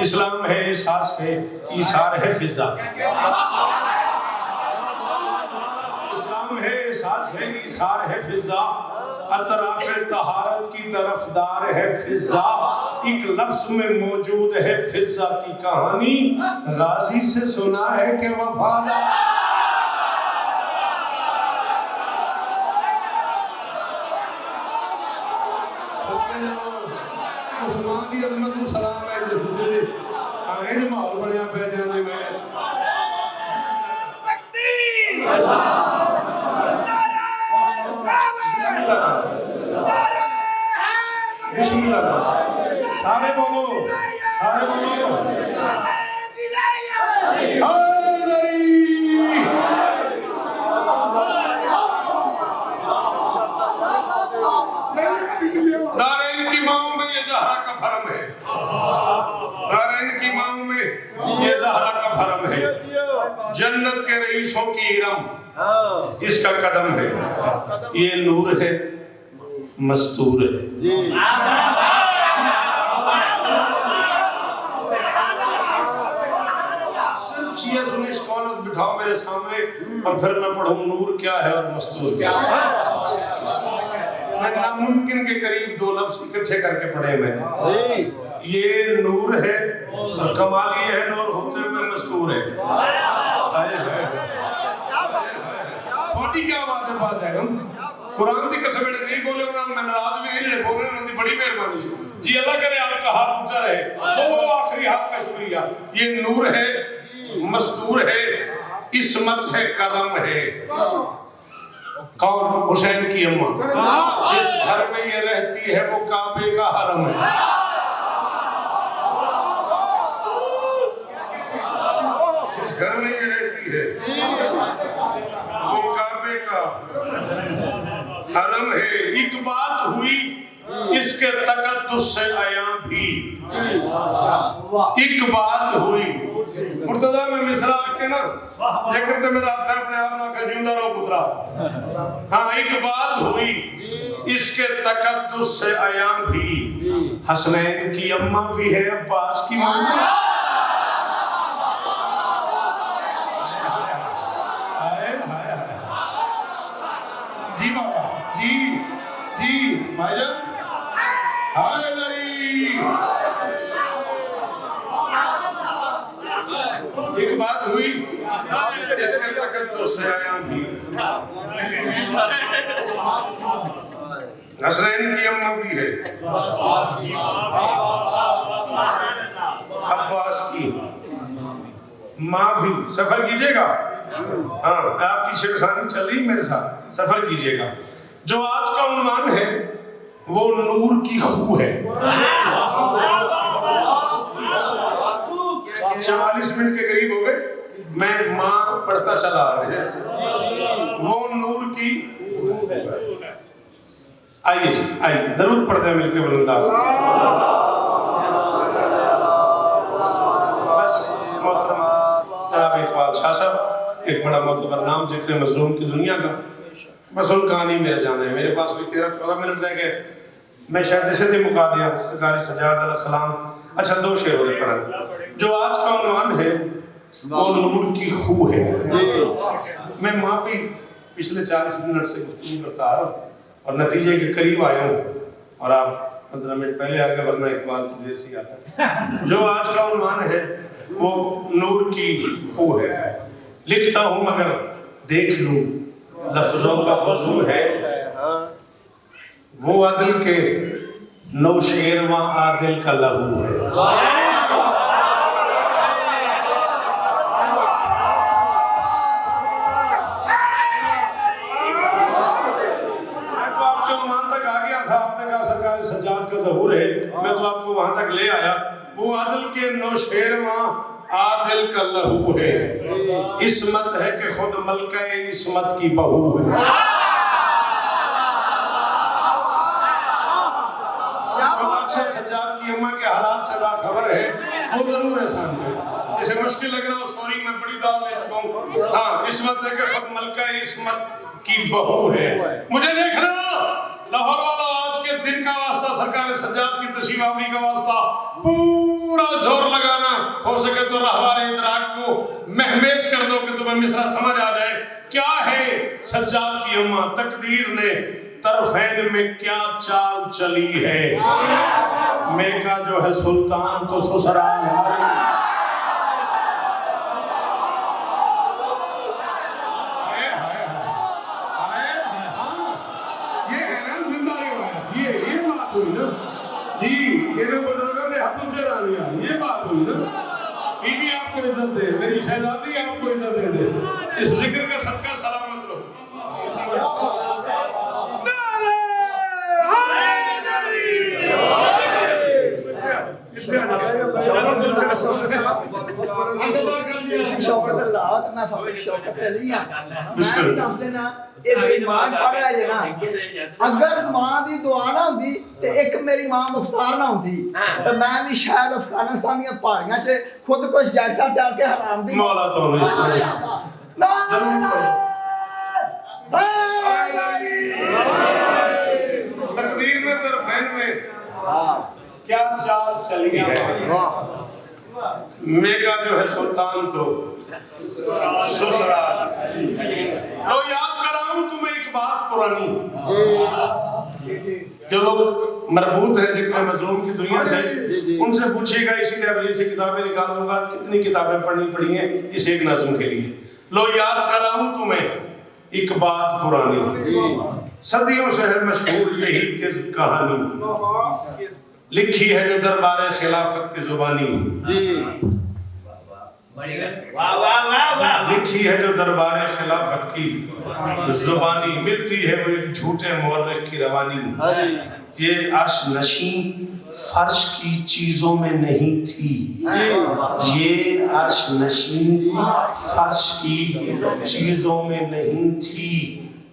Speaker 1: اسلام ہے احساس ہے ایثار ہے فضا. اسلام ہے احساس ہے ایثار ہے فضا. اطراف طہارت کی طرفدار ہے فضا. ایک لفظ میں موجود ہے فضا کی کہانی. غازی سے سنا ہے کہ وفادار عثمان دی عظمت کو سلام ہے جس دے آئین ماحول بنیا پہ جانے میں بسم اللہ. سارے بولو سارے بولو دارین کی ماؤں میں یہ زہرا کا بھرم ہے. دارین کی کی ماں میں یہ زہرا کا بھرم ہے جنت کے رئیسوں کی ارم اس کا قدم ہے یہ نور ہے مستور ہے صرف شیعہ سنی اسکالرز بٹھاؤ میرے سامنے اور پھر میں پڑھوں نور کیا ہے اور مستور کیا ہے میں ناممکن کے قریب دو لفظ اکٹھے کر کے پڑھے میں نے یہ نور ہے اور کمال یہ ہے نور ہوتے ہوئے مستور ہے کیا بات ہے بات ہے قرآن کی قسم نہیں بولے میں ناراض بھی نہیں بول رہے ہیں بڑی مہربانی جی اللہ کرے آپ کا ہاتھ اونچا رہے وہ آخری ہاتھ کا شکریہ یہ نور ہے مستور ہے عصمت ہے کرم ہے کون حسین کی اماں جس گھر میں یہ رہتی ہے وہ کعبے کا حرم ہے جس گھر میں یہ رہتی ہے وہ کعبے کا حرم ہے ایک بات ہوئی اس کے تقدس سے عیاں بھی ایک بات ہوئی مرتضیٰ میں مصرع کے نا ذکر تے میرا تھا اپنے آپ نہ کہ جیندہ رو پترا ہاں ایک بات ہوئی اس کے تقدس سے عیاں بھی حسنین کی اماں بھی ہے عباس کی ماں جی بابا جی جی بھائی جان ہائے لری ایک بات ہوئی اس کے تقدس سے عیاں بھی حسنین کی اماں بھی ہے عباس کی ماں بھی سفر کیجئے گا ہاں آپ کی چھڑخانی چل رہی میرے ساتھ سفر کیجئے گا جو آج کا عنوان ہے وہ نور کی خو ہے 44 منٹ کے قریب ہو گئے میں ماں پڑھتا چلا آ رہے ہیں وہ نور کی آئیے جی آئیے درود پڑھتے ہیں مل کے بلند آواز بس محترم جناب اقبال شاہ صاحب ایک بڑا معتبر نام ذکر مظلوم کی دنیا کا بس ان کہانی میرا جانا ہے میرے پاس بھی 13-14 منٹ رہ گئے میں شاید اسے تھے مکا دیا سرکاری سجاد علیہ السلام اچھا 2 شعر ہوئے پڑھا جو آج کا عنوان ہے وہ نور کی خو ہے میں ماں بھی پچھلے 40 منٹ سے گفتگو کرتا آ رہا ہوں اور نتیجے کے قریب آیا ہوں اور آپ 15 منٹ پہلے آگے ورنہ اقبال تو دیر سے آتا ہے جو آج کا عنوان ہے وہ نور کی خو ہے لکھتا ہوں مگر دیکھ لوں لفظوں کا وضو ہے وہ عدل کے نوشیرواں عادل کا لہو ہے سجاد کا ظہور ہے میں تو آپ کو وہاں تک لے آیا وہ عدل کے نوشیرواں عادل کا لہو ہے عصمت ہے کہ خود ملکہ عصمت کی بہو ہے اکثر سجاد کی اماں کے حالات سے باخبر ہے وہ ضرور ہے سامنے اسے مشکل لگ رہا ہو سوری میں بڑی دعوت لے چکا ہوں ہاں عصمت ہے کہ خود ملکہ عصمت کی بہو ہے مجھے دیکھنا لاہور والا آج کے دن کا واسطہ سرکار سجاد کی تشریف آوری کا واسطہ پورا زور لگانا ہو سکے تو رہوار ادراک کو مہمیز کر دو کہ تمہیں مصرع سمجھ آ جائے کیا ہے سجاد کی اماں تقدیر نے طرفین میں کیا چال چلی ہے میکا جو ہے سلطان تو سسرال ہے جی یہ بزرگوں نے ہاتھ چرا لیا یہ بات ہوئی نا بی بی آپ کو عزت دے میری شہزادی آپ کو عزت دے اس ذکر کا صدقہ سلامت رہو
Speaker 2: میں فقط شوکت علی ہاں میں بھی دس دینا یہ میری ماں پڑھ رہا ہے نا اگر ماں دی دعا نہ ہوندی تے ایک میری ماں مختار نہ ہوندی تے میں بھی شاید افغانستان دی پہاڑیاں چ خود کچھ جاکٹا ڈال کے حرام دی
Speaker 1: مولا تو تقدیر میں طرفین میں کیا چال چلی ہے میگا جو ہے سلطان تو سسرال لو یاد کراؤں تمہیں ایک بات پرانی جو لوگ مربوط ہیں ذکر مظلوم کی دنیا سے ان سے پوچھے گا اسی لائبریری سے کتابیں نکال دوں گا کتنی کتابیں پڑھنی پڑی ہیں اس ایک نظم کے لیے لو یاد کراؤں تمہیں ایک بات پرانی صدیوں سے ہے مشہور یہی قصہ کہانی لکھی ہے جو دربار خلافت کی زبانی لکھی ہے جو دربار خلافت کی زبانی ملتی ہے وہ ایک جھوٹے مورخ کی روانی یہ عرش نشین فرش کی چیزوں میں نہیں تھی یہ عرش نشین فرش کی چیزوں میں نہیں تھی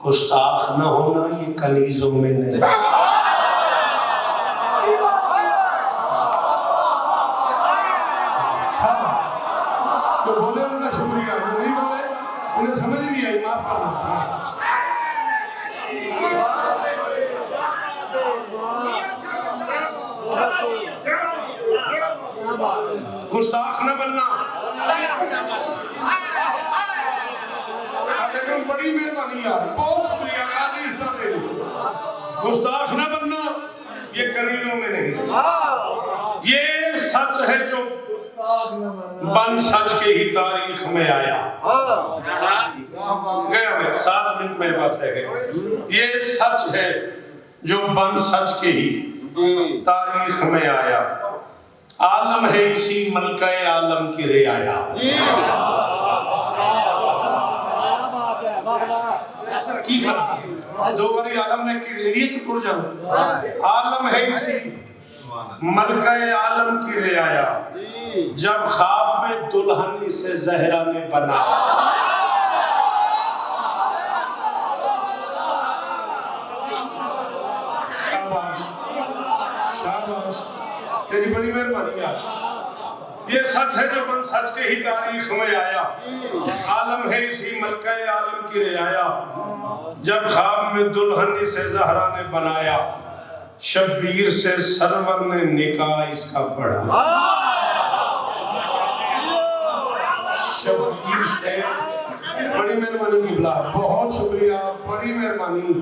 Speaker 1: گستاخ نہ ہونا یہ کنیزوں میں نہیں تو بولے ان کا شکریہ جو نہیں بولے انہیں سمجھ نہیں آئی معاف کرنا گستاخ نہ بننا لیکن بڑی مہربانی یار بہت شکریہ قاضی اس طرح دے گستاخ نہ بننا یہ کنیزوں میں نہیں یہ سچ ہے جو بن سچ کے ہی تاریخ میں آیا گیا میں 7 منٹ میرے پاس رہ گئے یہ سچ ہے جو بن سچ کے ہی تاریخ میں آیا عالم ہے اسی ملکہ عالم کی رعایا کی کھا دو باری عالم نے کی ریڑی چپور جانا عالم ہے اسی ملکہ عالم کی رعایا جب خواب میں دلہن اسے زہرا نے بنا شاباش شاباش تیری بڑی مہربانی یار یہ سچ ہے جو بن سچ کے ہی تاریخ میں آیا عالم ہے اسی ملکہ عالم کی رعایا جب خواب میں دلہن اسے زہرا نے بنایا شبیر سے سرور نے نکاح اس کا پڑھا شبیر سے بڑی مہربانی کی بلا بہت شکریہ بڑی مہربانی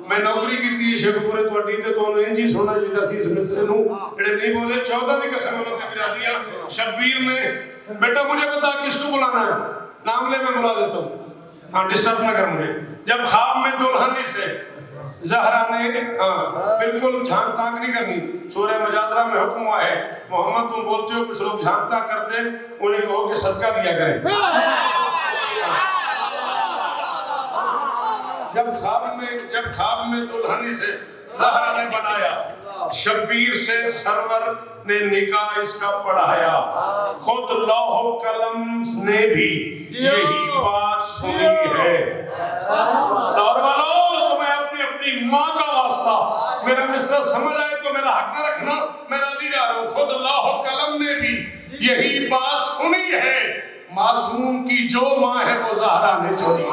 Speaker 1: میں نوکری کی تھی شیخ پورے تو اڈی تے تو انہوں انجی سونا جیدہ سی سمجھتے نو اڑے نہیں بولے 14 دی قسم اللہ تے بجا دیا شبیر نے بیٹا مجھے بتا کس کو بلانا ہے نام لے میں بلا دیتا ہوں ہاں ڈسٹرب نہ کر مجھے جب خواب میں دلہن سے زہرا نے بالکل جھانک تانک نہیں کرنی سورہ مجادلہ میں حکم ہوا ہے محمد تم بولتے ہو کچھ لوگ جھانک تانک کرتے ہیں انہیں کہو کہ صدقہ دیا کریں جب خواب میں دلہن سے زہرا نے بنایا شبیر سے سرور نے نکاح اس کا پڑھایا خود لوح و قلم نے بھی یہی بات سنی ہے اور والو تمہیں اپنی ماں کا واسطہ میرا مسئلہ سمجھ آئے تو میرا حق نہ رکھنا میں راضی جا رہا ہوں خود لوح و قلم نے بھی یہی بات سنی ہے معصوم کی جو ماں ہے وہ زہرا نے چوری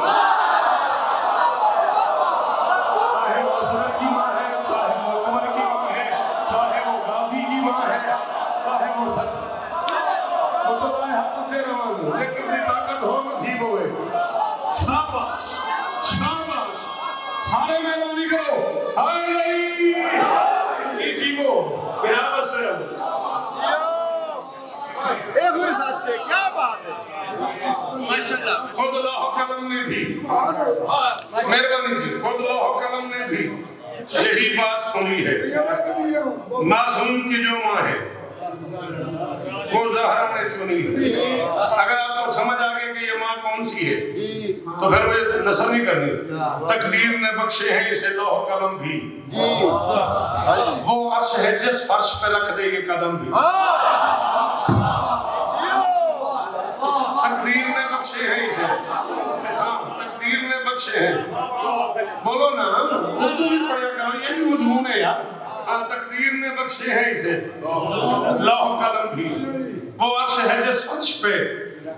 Speaker 1: سارے مہربانی کرو آئے نہیں یہ جیبو بنا بس میں رہو
Speaker 3: ایک ہوئی ساتھ سے کیا بات ہے
Speaker 1: خود اللہ قلم نے بھی مہربانی جی خود اللہ قلم نے بھی یہی بات سنی ہے معصوم کی جو ماں ہے وہ زہرا نے چنی ہے اگر آپ کو سمجھ آگے کہ یہ ماں کون سی ہے تو پھر مجھے نثر نہیں کرنی تقدیر نے بخشے ہیں اسے لوح قلم بھی وہ عرش ہے جس فرش پہ رکھ دے یہ قدم بھی تقدیر نے بخشے ہیں اسے. ہاں تقدیر نے بخشے ہیں. بولو نا اردو بھی پڑھا کرو, یہ بھی مضمون ہے یار. ہاں تقدیر نے بخشے ہیں اسے. لوح قلم بھی, وہ عرش ہے جس فرش پہ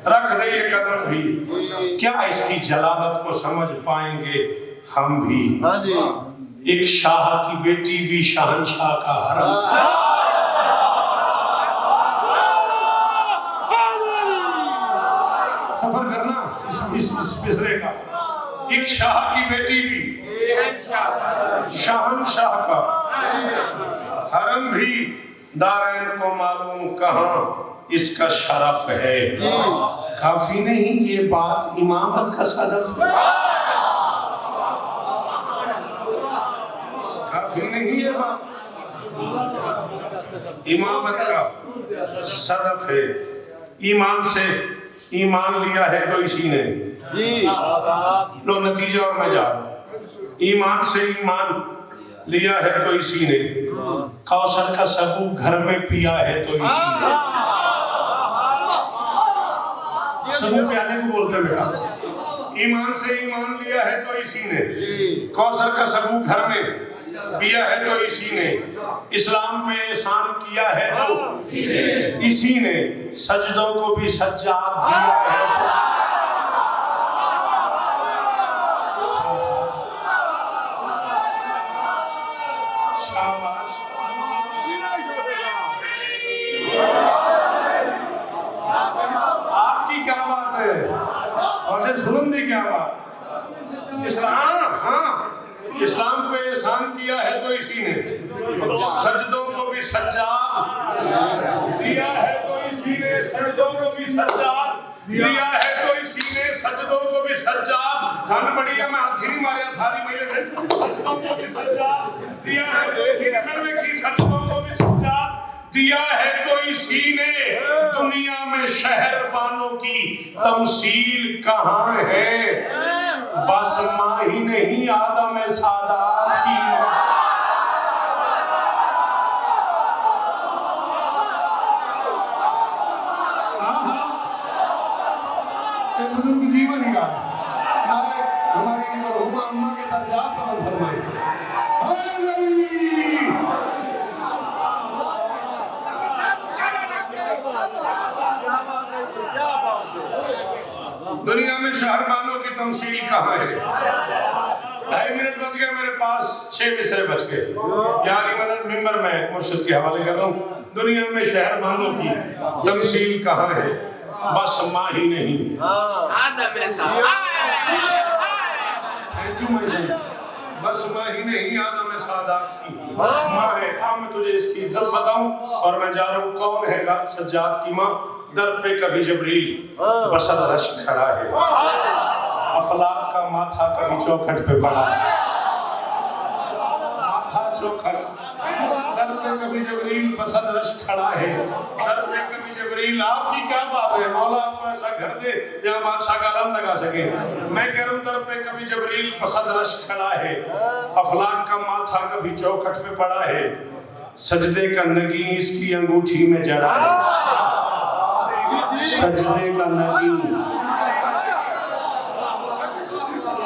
Speaker 1: رکھ دے یہ قدم بھی. کیا اس کی جلالت کو سمجھ پائیں گے ہم بھی. ایک شاہ کی بیٹی بھی شہنشاہ کا حرم. سفر کرنا اس مصرے کا. ایک شاہ کی بیٹی بھی شہنشاہ کا حرم بھی. دارین کو معلوم کہاں اس کا شرف ہے. کافی نہیں یہ بات امامت کا صدف ہے. کافی نہیں یہ بات امامت کا صدف ہے. ایمان سے ایمان لیا ہے تو اسی نے. لو نتیجہ اور میں جا رہا ہوں. ایمان سے ایمان لیا ہے تو اسی نے. کوثر کا سبو گھر میں پیا ہے تو اسی نے. سبو پیانے کو بولتے بیٹا. ایمان سے ایمان لیا ہے تو اسی نے. کوثر کا سبو گھر میں پیا ہے تو اسی نے. اسلام پہ احسان کیا ہے تو اسی نے. سجدوں کو بھی سجاد دیا ہے تو شاباش. آپ کی کیا بات ہے اور ظلم دی کیا بات. اسلام پہ احسان کیا ہے تو اسی نے. سجدوں کو بھی سجاد دیا ہے تو اسی نے. سجدوں کو بھی سجاد دیا ہے تو اسی نے. سجدوں کو بھی سجاد. ٹھنڈ بڑی ہے میں ہاتھی نہیں ماریا ساری میرے. سجدوں کو بھی سجاد دیا ہے تو اسی نے. سجدوں کو بھی سجاد دیا ہے تو اسی نے. دنیا میں شہر بانوں کی تمثیل کہاں ہے. بس ماں ہی نہیں آدم سادات کی. بزرگ جیون ہی ہماری مرحومہ اماں کے درجات پر عمل فرمائے. دنیا میں شہر بانوں کی تمثیل کہاں ہے. 2.5 منٹ بچ گئے میرے پاس, 6 مصرے بچ گئے. یعنی میں ممبر میں مرشد کے حوالے کر رہا ہوں. دنیا میں شہر بانوں کی تمثیل کہاں ہے. بس ماں ہی نہیں. بس ماں ہی نہیں آدم سادات کی ماں ہے. اب میں تجھے اس کی عزت بتاؤں اور میں جا رہا ہوں. کون ہے گا سجاد کی ماں. در پہ کبھی جبریل بسد رشک کھڑا ہے. افلاک کا ماتھا کبھی چوکھٹ پہ پڑا ہے. ماتھا چوکھٹ. در پہ کبھی جبریل بسد رشک کھڑا ہے. در پہ کبھی جبریل. آپ کی کیا بات ہے مولا, آپ کو ایسا گھر دے جہاں بادشاہ کا علم لگا سکے. میں کہہ رہا ہوں در پہ کبھی جبریل بسد رشک کھڑا ہے. افلاک کا ماتھا کبھی چوکھٹ پہ پڑا ہے. سجدے کا نگیں اس کی انگوٹھی میں جڑا ہے. سجدے کا نگیں,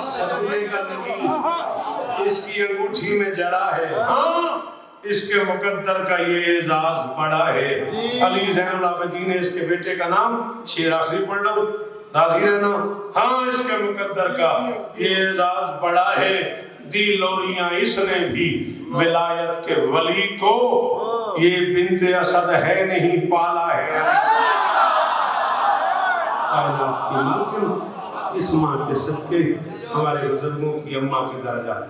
Speaker 1: سجدے کا نگیں اس کی انگوٹھی میں جڑا ہے. ہاں اس کے مقدر کا یہ اعزاز بڑا ہے. علی زین العابدین ہے اس کے بیٹے کا نام. شعر آخری پڑھ رہا ہوں, راضی رہنا. ہاں اس کے مقدر کا یہ اعزاز بڑا ہے. دی لوریاں اس نے بھی ولایت کے ولی کو. یہ بنت اسد ہے نہیں پالا ہے. کائنات کی مالکن اس ماں کے صدقے ہمارے بزرگوں کی اماں کی درجات.